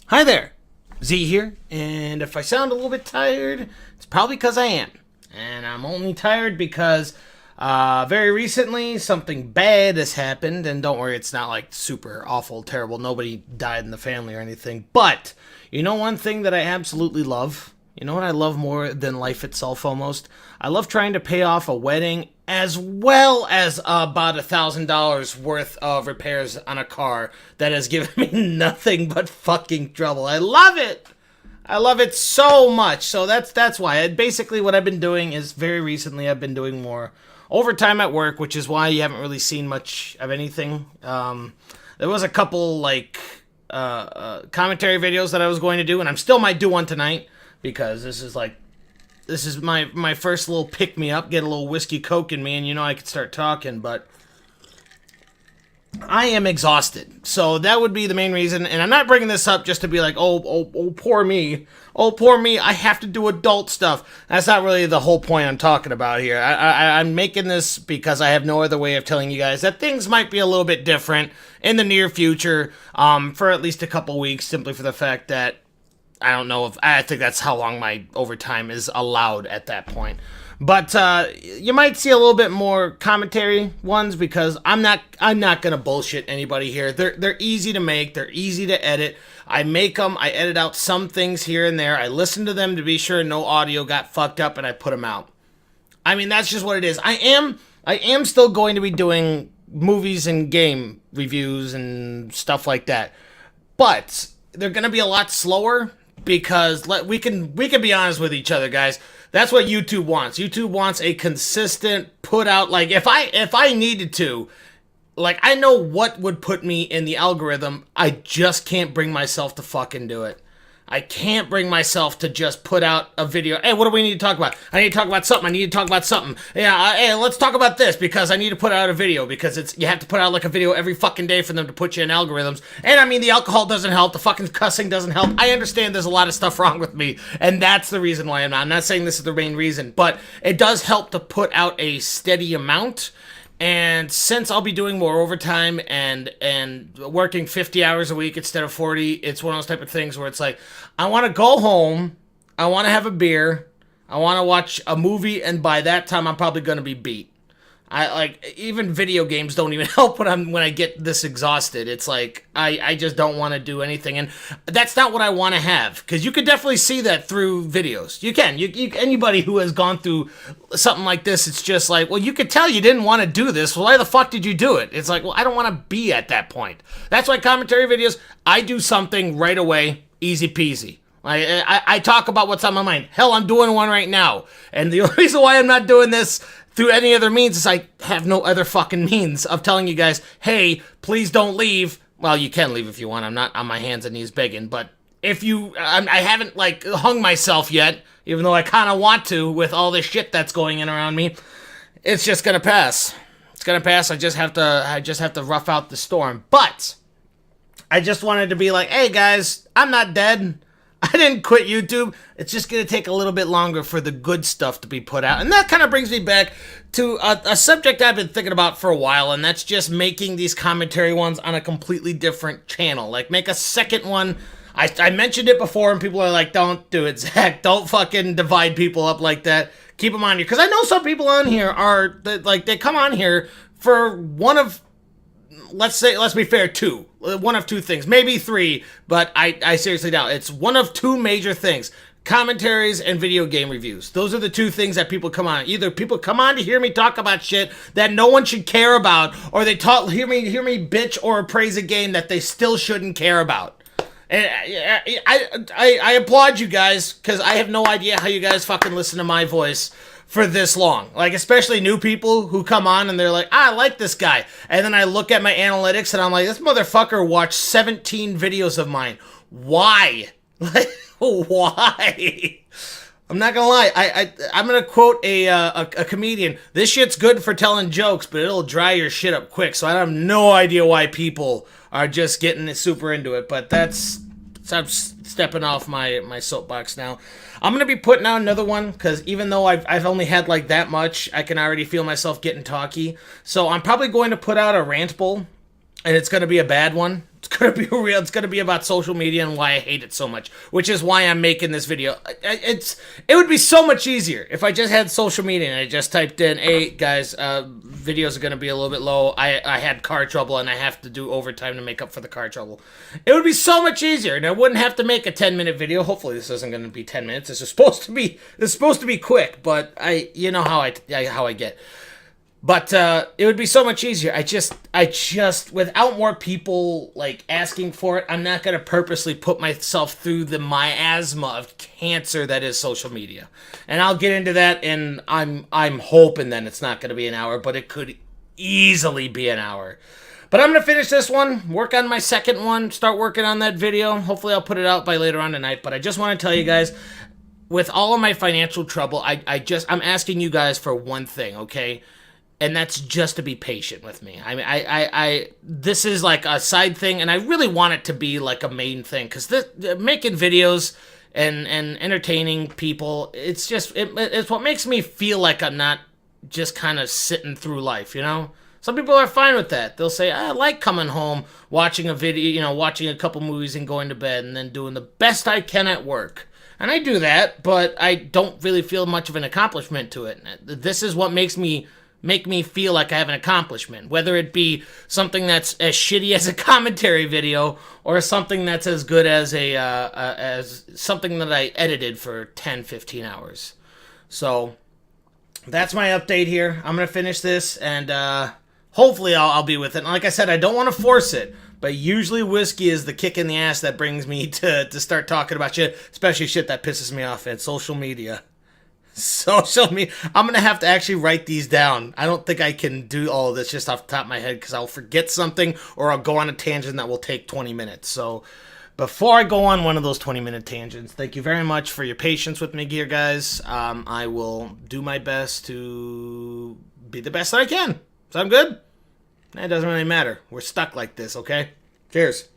Hi there, Z here, and if I sound a little bit tired, it's probably because I am. And I'm only tired because very recently something bad has happened, and don't worry, it's not like super awful, terrible, nobody died in the family or anything. But, you know one thing that I absolutely love? You know what I love more than life itself almost? I love trying to pay off a wedding as well as about $1,000 worth of repairs on a car that has given me nothing but fucking trouble. I love it! I love it so much. So that's why. Basically, what I've been doing is very recently I've been doing more overtime at work, which is why you haven't really seen much of anything. There was a couple like commentary videos that I was going to do, and I still might do one tonight because this is my first little pick me up. Get a little whiskey coke in me, and you know I could start talking, but I am exhausted. So that would be the main reason. And I'm not bringing this up just to be like, oh, poor me. Oh, poor me. I have to do adult stuff. That's not really the whole point I'm talking about here. I'm making this because I have no other way of telling you guys that things might be a little bit different in the near future, for at least a couple weeks, simply for the fact that I think that's how long my overtime is allowed at that point. But you might see a little bit more commentary ones because I'm not gonna bullshit anybody here. They're easy to make. They're easy to edit. I make them. I edit out some things here and there. I listen to them to be sure no audio got fucked up, and I put them out. I mean, that's just what it is. I am still going to be doing movies and game reviews and stuff like that, but they're gonna be a lot slower because we can be honest with each other, guys. That's what YouTube wants. YouTube wants a consistent put out. Like if I needed to, like I know what would put me in the algorithm. I just can't bring myself to fucking do it. I can't bring myself to just put out a video. Hey, what do we need to talk about? I need to talk about something. I need to talk about something. Yeah, hey, let's talk about this because I need to put out a video because you have to put out like a video every fucking day for them to put you in algorithms. And I mean, the alcohol doesn't help. The fucking cussing doesn't help. I understand there's a lot of stuff wrong with me, and that's the reason why I'm not saying this is the main reason, but it does help to put out a steady amount. And since I'll be doing more overtime and working 50 hours a week instead of 40, it's one of those type of things where it's like, I want to go home, I want to have a beer, I want to watch a movie, and by that time I'm probably going to be beat. Even video games don't even help when I get this exhausted. It's like I just don't want to do anything, and that's not what I want to have. Because you could definitely see that through videos. You can. Anybody who has gone through something like this, it's just like, well, you could tell you didn't want to do this. Well, why the fuck did you do it? It's like, well, I don't want to be at that point. That's why commentary videos, I do something right away, easy peasy. I talk about what's on my mind. Hell, I'm doing one right now, and the only reason why I'm not doing this through any other means is I have no other fucking means of telling you guys, hey, please don't leave. Well, you can leave if you want. I'm not on my hands and knees begging, but if you, I haven't like hung myself yet, even though I kind of want to with all this shit that's going in around me. It's just gonna pass. It's gonna pass. I just have to rough out the storm. But I just wanted to be like, hey guys, I'm not dead. I didn't quit YouTube. It's just going to take a little bit longer for the good stuff to be put out. And that kind of brings me back to a subject I've been thinking about for a while, and that's just making these commentary ones on a completely different channel. Like, make a second one. I mentioned it before, and people are like, don't do it, Zach. Don't fucking divide people up like that. Keep them on here. Because I know some people on here are, like, they come on here for one of, let's be fair, one of two things, maybe three, but I seriously doubt it's one of two major things: commentaries and video game reviews. Those are the two things that people come on. Either people come on to hear me talk about shit that no one should care about, or they hear me bitch or praise a game that they still shouldn't care about. And I applaud you guys, because I have no idea how you guys fucking listen to my voice for this long. Like, especially new people who come on and they're like, I like this guy. And then I look at my analytics and I'm like, this motherfucker watched 17 videos of mine. Why? Like, why? I'm not gonna lie. I'm gonna quote a comedian. This shit's good for telling jokes, but it'll dry your shit up quick. So I have no idea why people are just getting super into it. But I'm stepping off my soapbox now. I'm going to be putting out another one because even though I've only had like that much, I can already feel myself getting talky. So I'm probably going to put out a rant bowl, and it's going to be a bad one. It's gonna be about social media and why I hate it so much, which is why I'm making this video. It would be so much easier if I just had social media and I just typed in, "Hey guys, videos are gonna be a little bit low. I had car trouble and I have to do overtime to make up for the car trouble." It would be so much easier, and I wouldn't have to make a 10-minute video. Hopefully, this isn't gonna be 10 minutes. This is supposed to be quick, but you know how I get. But it would be so much easier. I just, without more people like asking for it, I'm not gonna purposely put myself through the miasma of cancer that is social media. And I'll get into that. And I'm hoping that it's not gonna be an hour, but it could easily be an hour. But I'm gonna finish this one, work on my second one, start working on that video. Hopefully, I'll put it out by later on tonight. But I just want to tell you guys, with all of my financial trouble, I'm asking you guys for one thing, okay? And that's just to be patient with me. I mean, this is like a side thing, and I really want it to be like a main thing, because making videos and entertaining people, it's what makes me feel like I'm not just kind of sitting through life, you know? Some people are fine with that. They'll say, I like coming home, watching a video, you know, watching a couple movies and going to bed, and then doing the best I can at work. And I do that, but I don't really feel much of an accomplishment to it. This is what make me feel like I have an accomplishment, whether it be something that's as shitty as a commentary video or something that's as good as as something that I edited for 10-15 hours. So that's my update here. I'm gonna finish this, and hopefully I'll be with it. And like I said, I don't want to force it, but usually whiskey is the kick in the ass that brings me to start talking about shit, especially shit that pisses me off at social media. Social media. I'm going to have to actually write these down. I don't think I can do all of this just off the top of my head, because I'll forget something or I'll go on a tangent that will take 20 minutes. So before I go on one of those 20-minute tangents, thank you very much for your patience with me here, guys. I will do my best to be the best that I can. Sound good? It doesn't really matter. We're stuck like this, okay? Cheers.